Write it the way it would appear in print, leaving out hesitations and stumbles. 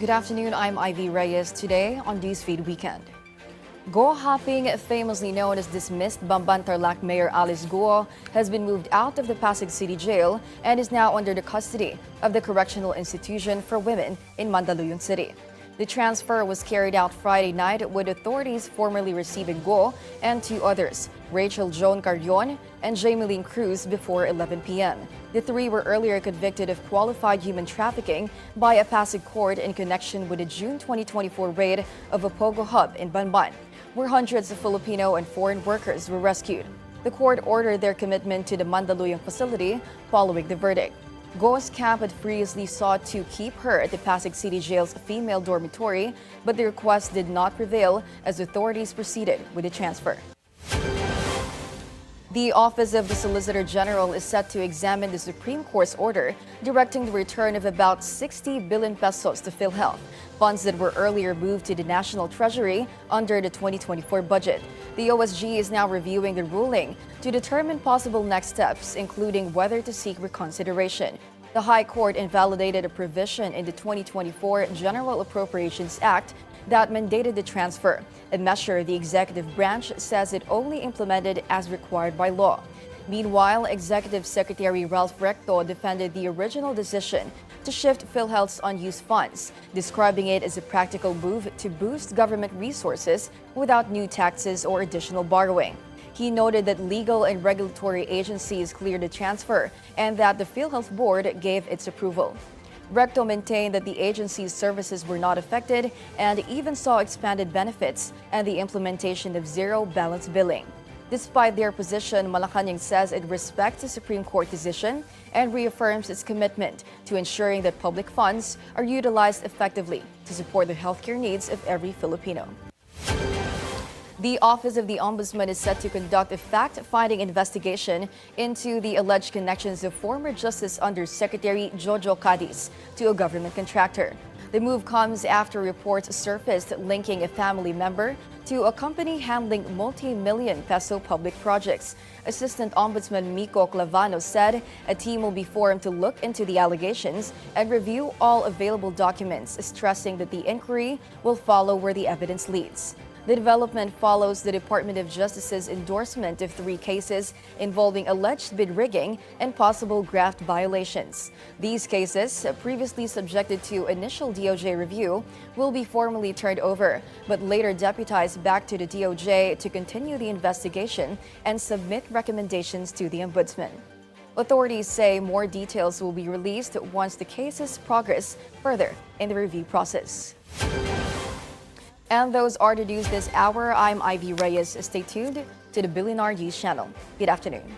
Good afternoon, I'm Ivy Reyes. Today on Newsfeed Weekend. Go hopping, famously known as dismissed Bamban Tarlac Mayor Alice Guo, has been moved out of the Pasig City Jail and is now under the custody of the Correctional Institution for Women in Mandaluyong City. The transfer was carried out Friday night with authorities formally receiving Guo and two others, Rachel Joan Carrion and Jameline Cruz, before 11 p.m. The three were earlier convicted of qualified human trafficking by a Pasig court in connection with the June 2024 raid of a Pogo hub in Banban, where hundreds of Filipino and foreign workers were rescued. The court ordered their commitment to the Mandaluyong facility following the verdict. Go's camp had previously sought to keep her at the Pasig City Jail's female dormitory, but the request did not prevail as authorities proceeded with the transfer. The Office of the Solicitor General is set to examine the Supreme Court's order directing the return of about 60 billion pesos to PhilHealth, funds that were earlier moved to the National Treasury under the 2024 budget. The OSG is now reviewing the ruling to determine possible next steps, including whether to seek reconsideration. The High Court invalidated a provision in the 2024 General Appropriations Act that mandated the transfer, a measure the executive branch says it only implemented as required by law. Meanwhile, Executive Secretary Ralph Recto defended the original decision to shift PhilHealth's unused funds, describing it as a practical move to boost government resources without new taxes or additional borrowing. He noted that legal and regulatory agencies cleared the transfer and that the PhilHealth Board gave its approval. Recto maintained that the agency's services were not affected and even saw expanded benefits and the implementation of zero balance billing. Despite their position, Malacanang says it respects the Supreme Court decision and reaffirms its commitment to ensuring that public funds are utilized effectively to support the healthcare needs of every Filipino. The Office of the Ombudsman is set to conduct a fact-finding investigation into the alleged connections of former Justice Undersecretary Jojo Cadiz to a government contractor. The move comes after reports surfaced linking a family member to a company handling multi-million peso public projects. Assistant Ombudsman Miko Clavano said a team will be formed to look into the allegations and review all available documents, stressing that the inquiry will follow where the evidence leads. The development follows the Department of Justice's endorsement of 3 cases involving alleged bid rigging and possible graft violations. These cases, previously subjected to initial DOJ review, will be formally turned over, but later deputized back to the DOJ to continue the investigation and submit recommendations to the Ombudsman. Authorities say more details will be released once the cases progress further in the review process. And those are the news this hour. I'm Ivy Reyes. Stay tuned to the Billionaire News Channel. Good afternoon.